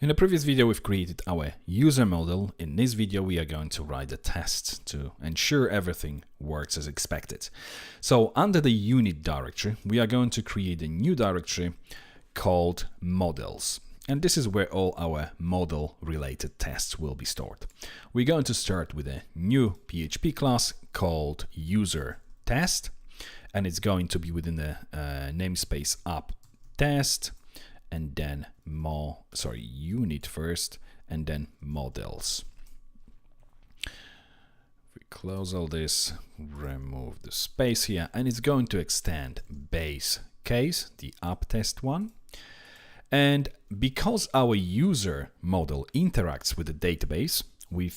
In the previous video, we've created our user model. In this video, we are going to write a test to ensure everything works as expected. So under the unit directory, we are going to create a new directory called models. And this is where all our model related tests will be stored. We're going to start with a new PHP class called user test. And it's going to be within the namespace app test, and then unit first, and then models. If we close all this, remove the space here, and it's going to extend base case, the app test one. And because our user model interacts with the database, we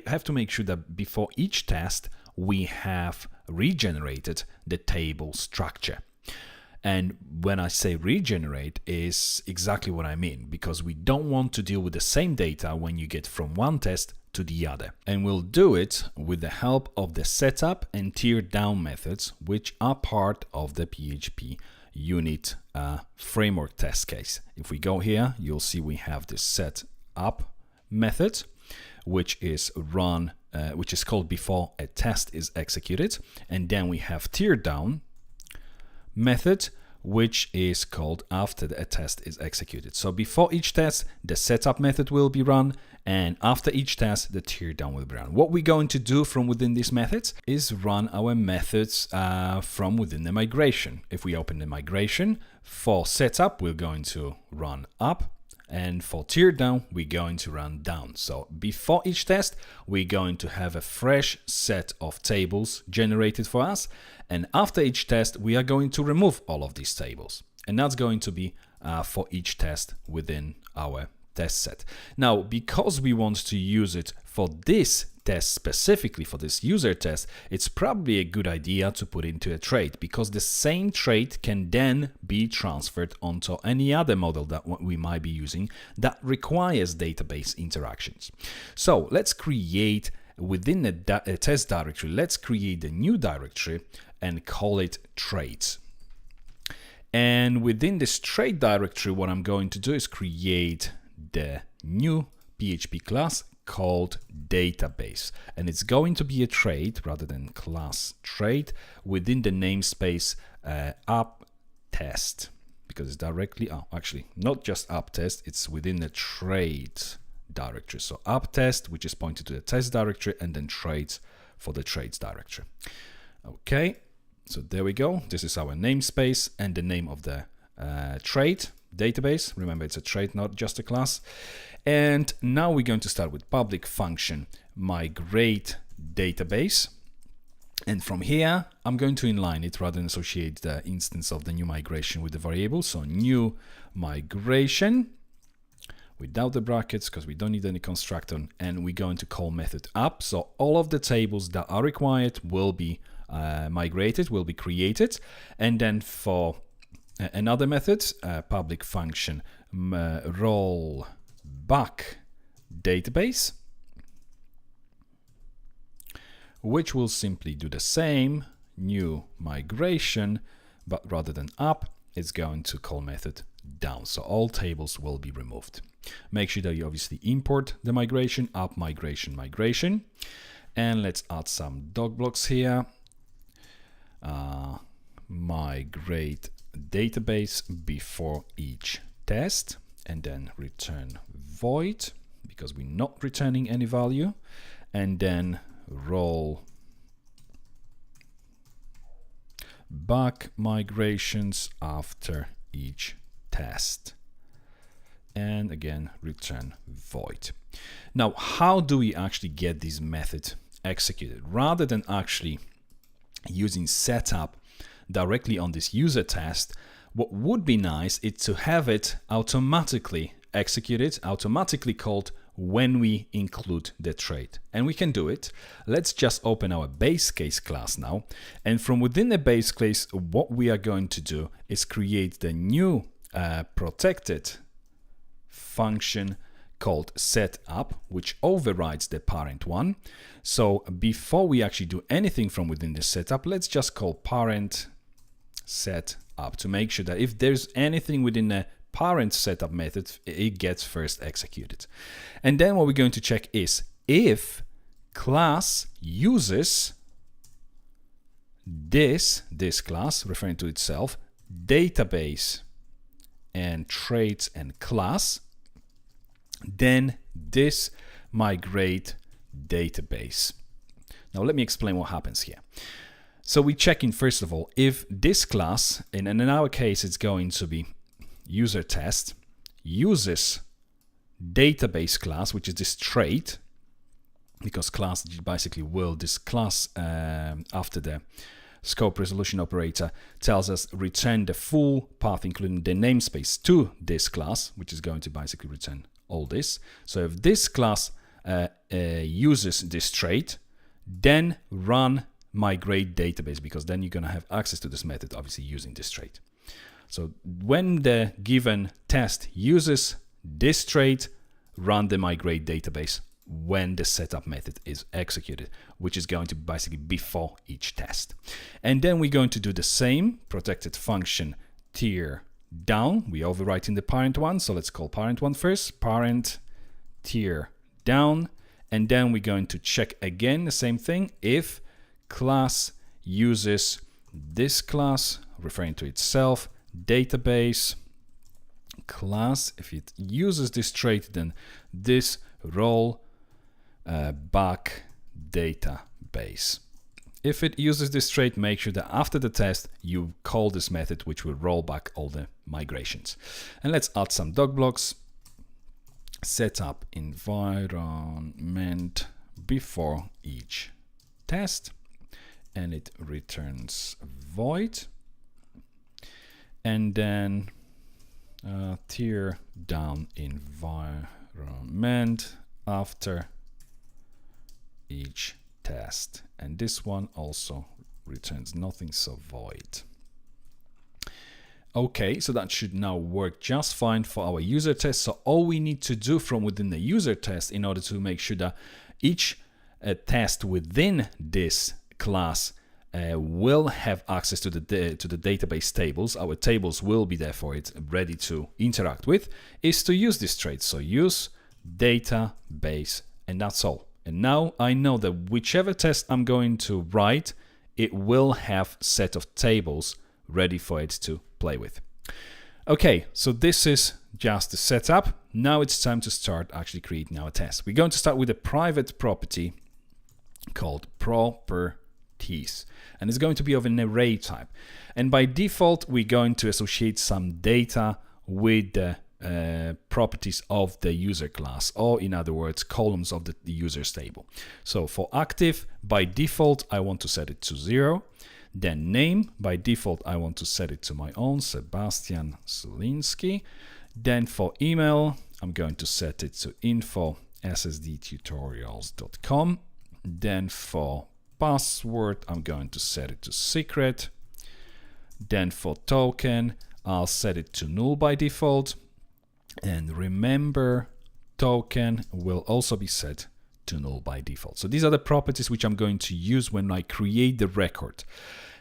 have to make sure that before each test, we have regenerated the table structure. And when I say regenerate is exactly what I mean, because we don't want to deal with the same data when you get from one test to the other. And we'll do it with the help of the setup and tear down methods, which are part of the PHP unit framework test case. If we go here, you'll see we have this setup method, which is run, which is called before a test is executed. And then we have tear down method, which is called after a test is executed. So before each test, the setup method will be run, and after each test, the teardown will be run. What we're going to do from within these methods is run our methods from within the migration. If we open the migration, for setup, we're going to run up, and for teardown, we're going to run down. So before each test, we're going to have a fresh set of tables generated for us. And after each test, we are going to remove all of these tables. And that's going to be for each test within our test set. Now, because we want to use it for this test, specifically for this user test, it's probably a good idea to put into a trait, because the same trait can then be transferred onto any other model that we might be using that requires database interactions. So let's create within the test directory, let's create a new directory and call it traits. And within this trait directory, what I'm going to do is create the new PHP class called database, and it's going to be a trait rather than class trait within the namespace app test, because it's directly actually not just app test, it's within the trait directory. So app test, which is pointed to the test directory, and then traits for the traits directory. Okay, so there we go. This is our namespace and the name of the trait database. Remember, it's a trait, not just a class. And now we're going to start with public function migrate database. And from here, I'm going to inline it rather than associate the instance of the new migration with the variable. So new migration without the brackets, because we don't need any constructor. And we're going to call method up. So all of the tables that are required will be migrated, will be created. And then for another method, public function roll back database, which will simply do the same, new migration, but rather than up, it's going to call method down. So all tables will be removed. Make sure that you obviously import the migration, up migration, migration. And let's add some doc blocks here. Migrate database before each test, and then return void, because we're not returning any value, and then roll back migrations after each test, and again return void. Now, how do we actually get this method executed? Rather than actually using setup directly on this user test, what would be nice is to have it automatically executed, automatically called when we include the trait. And we can do it. Let's just open our base case class now. And from within the base case, what we are going to do is create the new protected function called setup, which overrides the parent one. So before we actually do anything from within the setup, let's just call parent set up to make sure that if there's anything within the parent setup method, it gets first executed. And then what we're going to check is if class uses this class, referring to itself, database and traits and class, then this migrate database. Now let me explain what happens here. So we check in first of all if this class, and in our case it's going to be user test, uses database class, which is this trait, because class basically will, this class after the scope resolution operator tells us return the full path including the namespace to this class, which is going to basically return all this. So if this class uses this trait, then run migrate database, because then you're going to have access to this method, obviously using this trait. So when the given test uses this trait, run the migrate database when the setup method is executed, which is going to basically before each test. And then we're going to do the same protected function tear down. We overwriting the parent one, so let's call parent one first, parent tear down, and then we're going to check again the same thing if class uses this class, referring to itself, database class. If it uses this trait, then this roll back database. If it uses this trait, make sure that after the test you call this method, which will roll back all the migrations. And let's add some doc blocks. Set up environment before each test, and it returns void. And then tear down environment after each test, and this one also returns nothing, so void. Okay, so that should now work just fine for our user test. So all we need to do from within the user test in order to make sure that each test within this class will have access to the database tables, our tables will be there for it, ready to interact with, is to use this trait. So use database, and that's all. And now I know that whichever test I'm going to write, it will have set of tables ready for it to play with. Okay, so this is just the setup. Now it's time to start actually creating our test. We're going to start with a private property called properties, and it's going to be of an array type. And by default, we're going to associate some data with the properties of the user class, or in other words, columns of the user's table. So for active, by default, I want to set it to 0. Then name, by default, I want to set it to my own, Sebastian Sulinski. Then for email, I'm going to set it to info@ssdtutorials.com. Then for password, I'm going to set it to secret. Then for token, I'll set it to null by default. And remember, token will also be set to null by default. So these are the properties which I'm going to use when I create the record.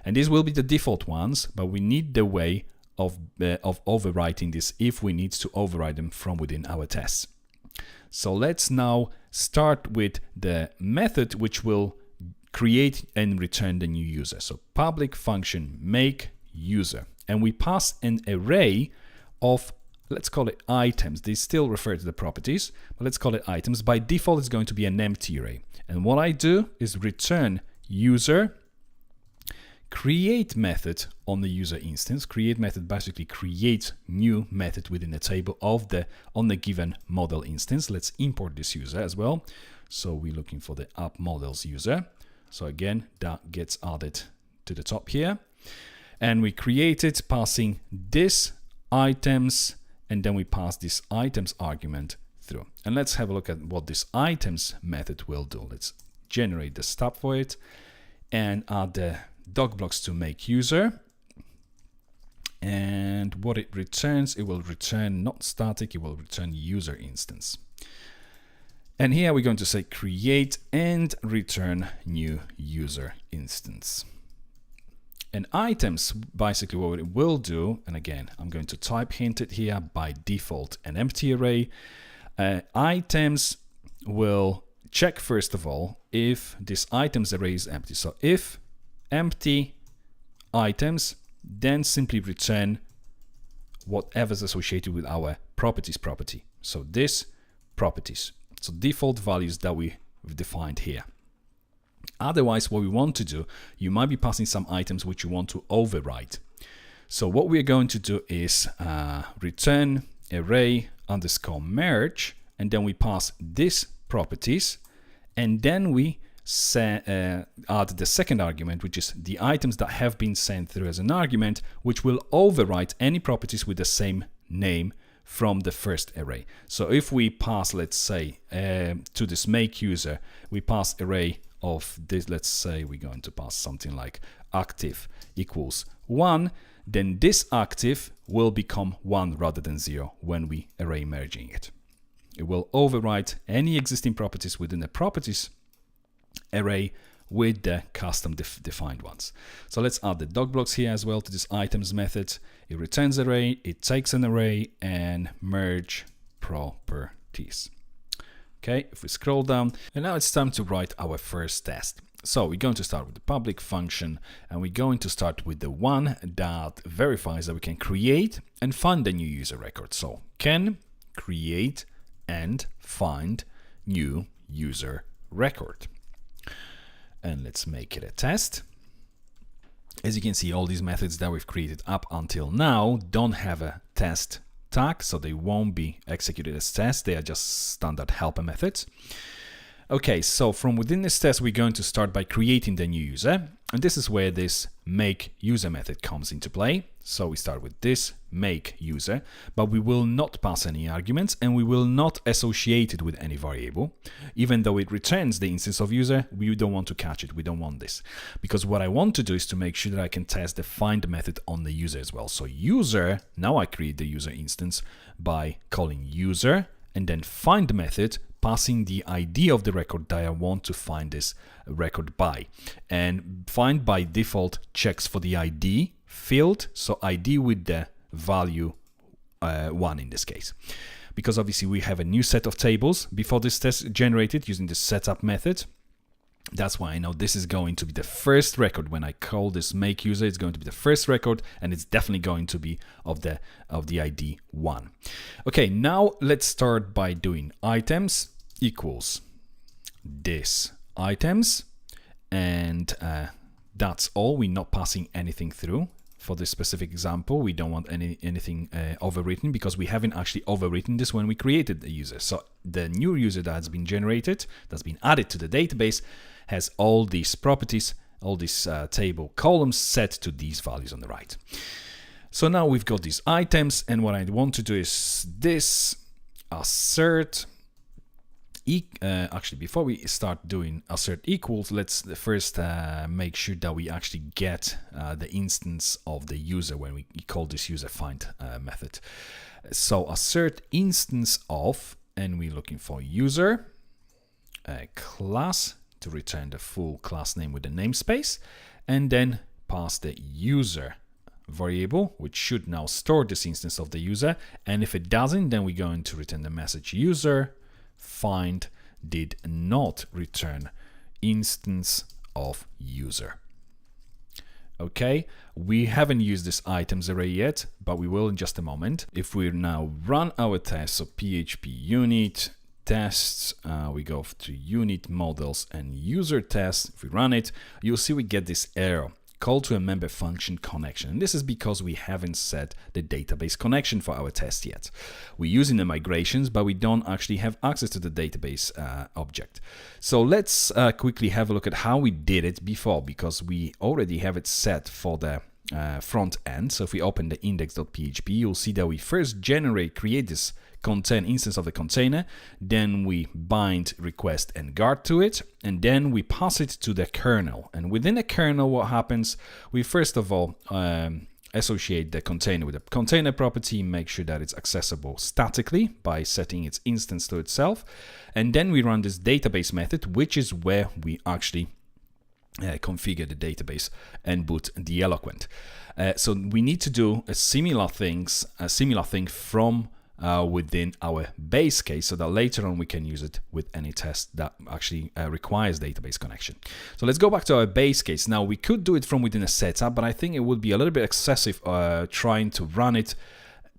And these will be the default ones, but we need the way of overwriting this if we need to override them from within our tests. So let's now start with the method which will create and return the new user. So public function make user, and we pass an array of, let's call it items. They still refer to the properties, but let's call it items. By default, it's going to be an empty array. And what I do is return user, create method on the user instance. Create method basically creates new method within the table of on the given model instance. Let's import this user as well. So we're looking for the app models user. So again, that gets added to the top here. And we create it passing this items, and then we pass this items argument through. And let's have a look at what this items method will do. Let's generate the stub for it and add the doc blocks to make user. And what it returns, it will return not static, it will return user instance. And here we're going to say create and return new user instance. And items, basically what it will do, and again, I'm going to type hinted here, by default an empty array. Items will check first of all if this items array is empty. So if empty items, then simply return whatever's associated with our properties property. So this properties. So default values that we've defined here. Otherwise, what we want to do, you might be passing some items which you want to override. So what we're going to do is return array underscore merge, and then we pass this properties, and then we add the second argument, which is the items that have been sent through as an argument, which will overwrite any properties with the same name from the first array. So if we pass, let's say, to this make user, we pass array of this, let's say we're going to pass something like active equals 1, then this active will become 1 rather than 0 when we array merging it. It will overwrite any existing properties within the properties array with the custom defined ones. So let's add the dog blocks here as well to this items method. It returns array, it takes an array, and merge properties. Okay, if we scroll down, and now it's time to write our first test. So we're going to start with the public function, and we're going to start with the one that verifies that we can create and find a new user record. So can create and find new user record. And let's make it a test. As you can see, all these methods that we've created up until now don't have a test tag, so they won't be executed as tests. They are just standard helper methods. Okay, so from within this test, we're going to start by creating the new user, and this is where this make user method comes into play. So we start with this make user, but we will not pass any arguments, and we will not associate it with any variable. Even though it returns the instance of user, we don't want to catch it. We don't want this, because what I want to do is to make sure that I can test the find method on the user as well. So user, now I create the user instance by calling user, and then find method, passing the ID of the record that I want to find this record by. And find by default checks for the ID field, so ID with the value 1 in this case. Because obviously we have a new set of tables before this test generated using the setup method. That's why I know this is going to be the first record. When I call this make user, it's going to be the first record, and it's definitely going to be of the ID 1. Okay, now let's start by doing items equals this items, and that's all. We're not passing anything through. For this specific example, we don't want anything overwritten, because we haven't actually overwritten this when we created the user. So the new user that's been generated, that's been added to the database, has all these properties, all these table columns set to these values on the right. So now we've got these items, and what I want to do is this assert. Actually, before we start doing assert equals, let's first make sure that we actually get the instance of the user when we call this user find method. So assert instance of, and we're looking for user class to return the full class name with the namespace, and then pass the user variable, which should now store this instance of the user. And if it doesn't, then we're going to return the message user find did not return instance of user. Okay, we haven't used this items array yet, but we will in just a moment. If we now run our test, so PHP unit tests, we go to unit models and user tests. If we run it, you'll see we get this error, call to a member function connection. And this is because we haven't set the database connection for our test yet. We're using the migrations, but we don't actually have access to the database object. So let's quickly have a look at how we did it before, because we already have it set for the front end. So if we open the index.php, you'll see that we first create this contain instance of the container, then we bind request and guard to it, and then we pass it to the kernel. And within the kernel, what happens, we first of all associate the container with a container property, make sure that it's accessible statically by setting its instance to itself, and then we run this database method, which is where we actually configure the database and boot the Eloquent. So we need to do a similar thing from within our base case, so that later on we can use it with any test that actually requires database connection. So let's go back to our base case. Now we could do it from within a setup, but I think it would be a little bit excessive trying to run it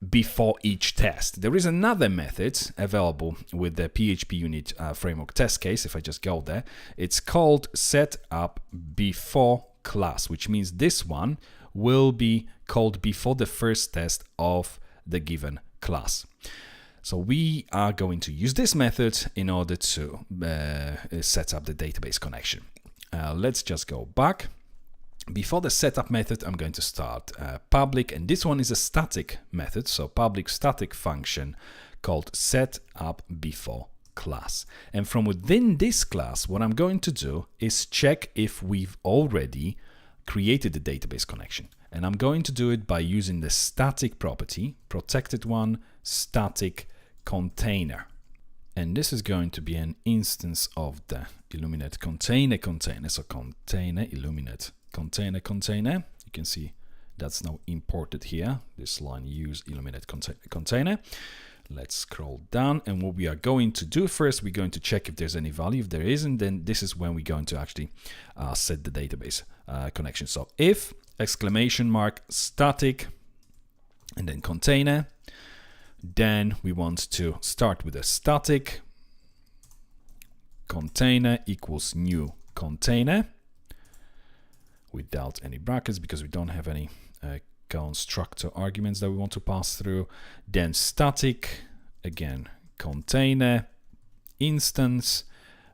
before each test. There is another method available with the PHP unit framework test case. If I just go there, it's called setup before class, which means this one will be called before the first test of the given class. So we are going to use this method in order to set up the database connection. Let's just go back. Before the setup method, I'm going to start public, and this one is a static method, so public static function called setup before class. And from within this class, what I'm going to do is check if we've already created the database connection. And I'm going to do it by using the static property, protected one, static container. And this is going to be an instance of the Illuminate container. So container, Illuminate container. You can see that's now imported here. This line use Illuminate container. Let's scroll down, and what we are going to do first, we're going to check if there's any value. If there isn't, then this is when we're going to actually set the database connection. So if exclamation mark static and then container, then we want to start with a static container equals new container without any brackets, because we don't have any constructor arguments that we want to pass through. Then static, again, container, instance,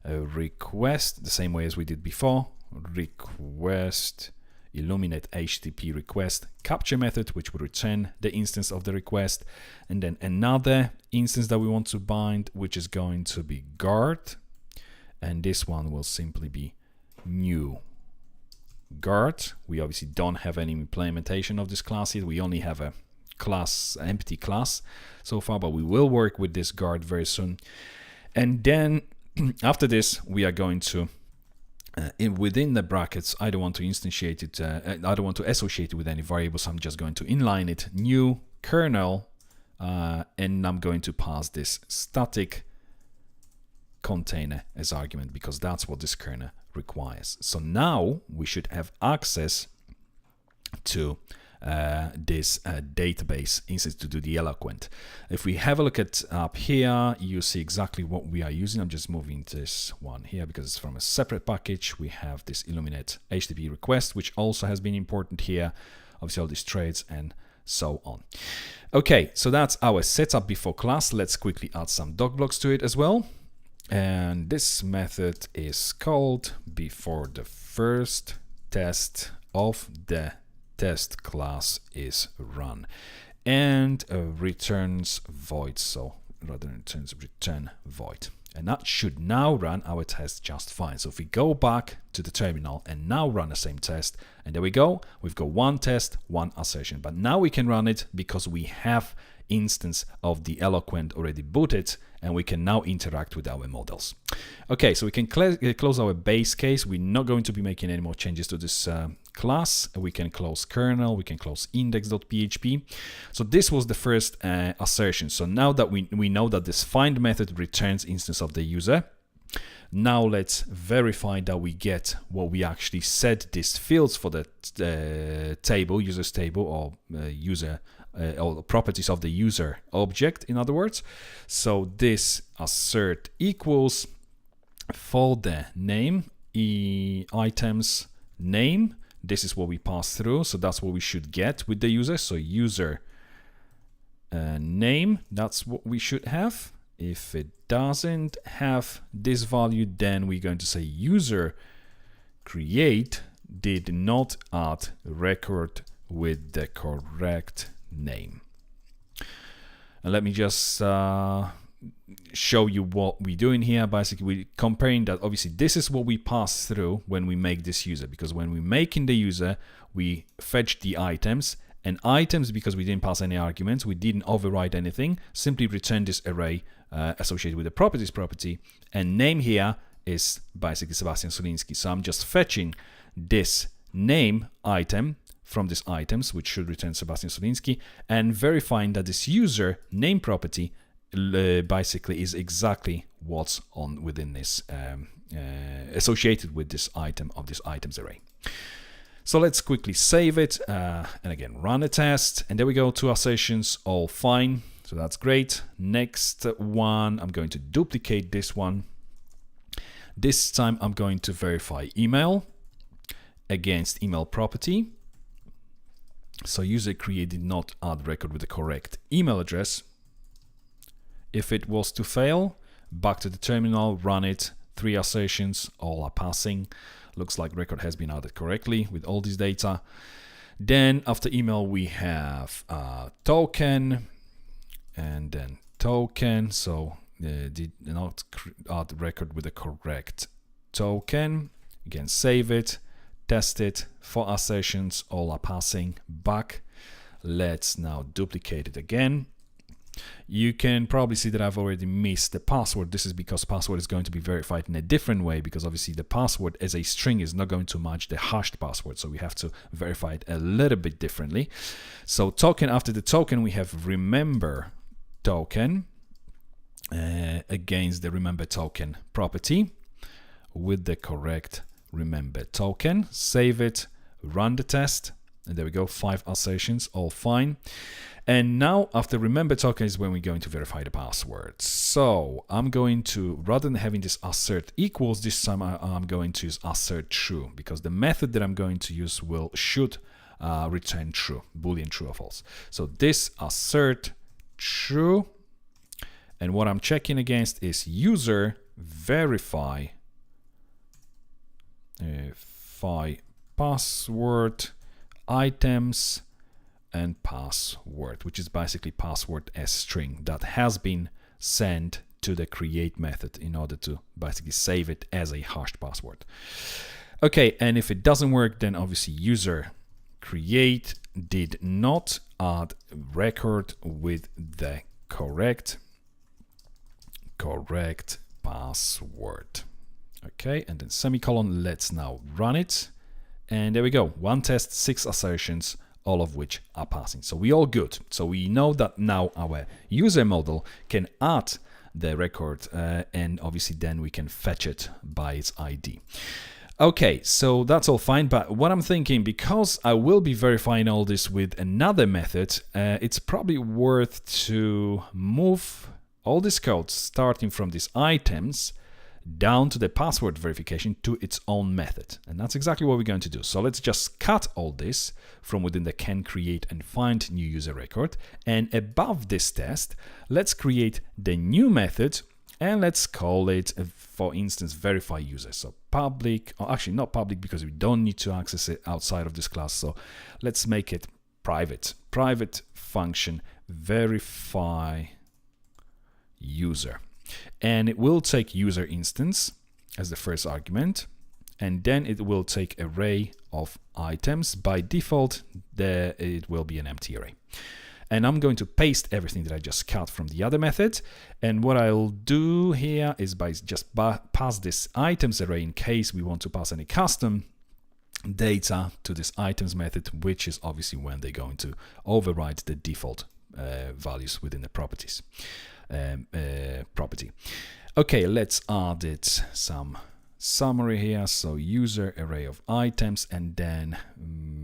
request, the same way as we did before, request, Illuminate HTTP request capture method, which will return the instance of the request, and then another instance that we want to bind, which is going to be guard, and this one will simply be new guard. We obviously don't have any implementation of this class yet. We only have a class, empty class so far, but we will work with this guard very soon. And then after this, we are going to within the brackets, I don't want to instantiate it, I don't want to associate it with any variables. I'm just going to inline it, new kernel, and I'm going to pass this static container as argument, because that's what this kernel requires. So now we should have access to this database instance to do the Eloquent. If we have a look at up here, you see exactly what we are using. I'm just moving this one here because it's from a separate package. We have this Illuminate HTTP request, which also has been imported here. Obviously all these trades and so on. Okay, so that's our setup before class. Let's quickly add some doc blocks to it as well. And this method is called before the first test of the test class is run, and returns void. So rather than returns, return void, and that should now run our test just fine. So if we go back to the terminal and now run the same test, and there we go, we've got one test, one assertion. But now we can run it because we have instance of the Eloquent already booted, and we can now interact with our models. Okay, so we can close our base case. We're not going to be making any more changes to this class. We can close kernel, we can close index.php. So this was the first assertion. So now that we know that this find method returns instance of the user, now let's verify that we get what we actually set these fields for the table, users table, or user or properties of the user object, in other words. So this assert equals for the name, items name. This is what we pass through, so that's what we should get with the user. So user name, that's what we should have. If it doesn't have this value, then we're going to say user create did not add record with the correct name. And let me just show you what we're doing here. Basically, we're comparing that. Obviously, this is what we pass through when we make this user, because when we make in the user, we fetch the items, and items, because we didn't pass any arguments, we didn't override anything, simply return this array associated with the properties property, and name here is basically Sebastian Soliński. So I'm just fetching this name item from this items, which should return Sebastian Solinsky, and verifying that this user name property basically is exactly what's on within this associated with this item of this items array. So let's quickly save it and again run a test, and there we go, 2 assertions, all fine. So that's great. Next one, I'm going to duplicate this one. This time I'm going to verify email against email property. So user create did not add record with the correct email address. If it was to fail, back to the terminal, run it, 3 assertions, all are passing. Looks like record has been added correctly with all this data. Then after email we have token and then token. So did not add record with the correct token. Again, save it, test it, 4 assertions, all are passing, back. Let's now duplicate it again. You can probably see that I've already missed the password. This is because password is going to be verified in a different way, because obviously the password as a string is not going to match the hashed password. So we have to verify it a little bit differently. So token, after the token, we have remember token against the remember token property with the correct remember token. Save it, run the test, and there we go, 5 assertions, all fine. And now after remember token is when we're going to verify the password. So I'm going to, rather than having this assert equals, this time I'm going to use assert true, because the method that I'm going to use should return true, boolean true or false. So this assert true, and what I'm checking against is user verify password items and password, which is basically password as string that has been sent to the create method in order to basically save it as a hashed password. Okay, and if it doesn't work, then obviously user create did not add record with the correct password. Okay, and then semicolon, let's now run it. And there we go, 1 test, 6 assertions, all of which are passing. So we all good. So we know that now our user model can add the record and obviously then we can fetch it by its ID. Okay, so that's all fine, but what I'm thinking, because I will be verifying all this with another method, it's probably worth to move all this code starting from these items down to the password verification to its own method. And that's exactly what we're going to do. So let's just cut all this from within the can create and find new user record. And above this test, let's create the new method and let's call it, for instance, verify user. So public, or actually not public because we don't need to access it outside of this class. So let's make it private function verify user. And it will take user instance as the first argument, and then it will take array of items. By default, it will be an empty array. And I'm going to paste everything that I just cut from the other method. And what I'll do here is by just pass this items array in case we want to pass any custom data to this items method, which is obviously when they're going to override the default values within the properties. Property. Okay, let's add it some summary here. So user array of items, and then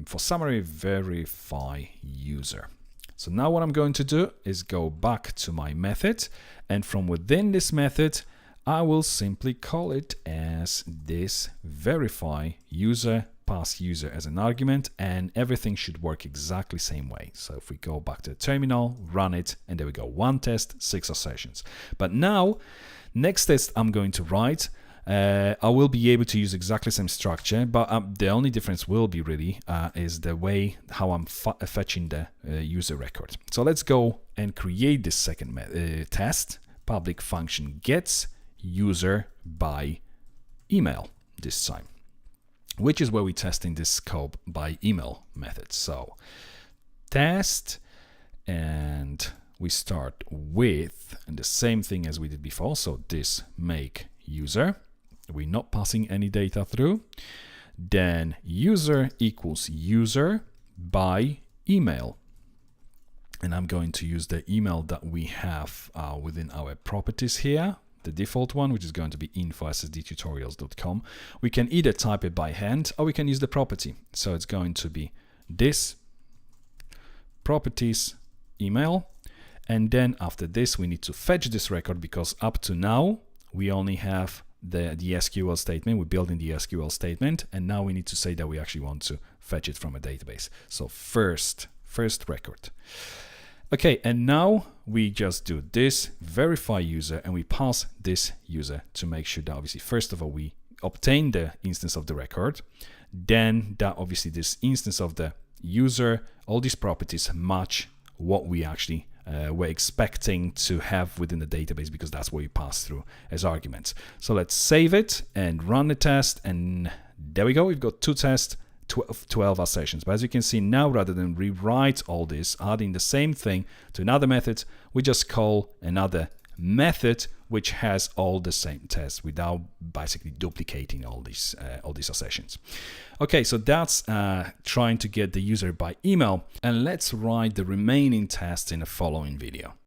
for summary verify user. So now what I'm going to do is go back to my method, and from within this method I will simply call it as this verify user, pass user as an argument, and everything should work exactly same way. So if we go back to the terminal, run it, and there we go, 1 test, 6 assertions. But now, next test I'm going to write, I will be able to use exactly the same structure, but the only difference will be really is the way how I'm fetching the user record. So let's go and create this second test. Public function gets user by email this time, which is where we're testing this scope by email method. So test, and we start with and the same thing as we did before. So this make user, we're not passing any data through. then user equals user by email. And I'm going to use the email that we have within our properties here, the default one, which is going to be info@ssdtutorials.com. We can either type it by hand or we can use the property. So it's going to be this properties email. And then after this, we need to fetch this record because up to now, we only have the SQL statement. We're building the SQL statement. And now we need to say that we actually want to fetch it from a database. So first record. Okay, and now we just do this verify user and we pass this user to make sure that obviously, first of all, we obtain the instance of the record. Then that obviously this instance of the user, all these properties match what we actually were expecting to have within the database because that's what we pass through as arguments. So let's save it and run the test. And there we go. We've got 2 tests. 12 assertions. But as you can see now, rather than rewrite all this, adding the same thing to another method, we just call another method which has all the same tests without basically duplicating all these assertions. Okay, so that's trying to get the user by email, and let's write the remaining tests in the following video.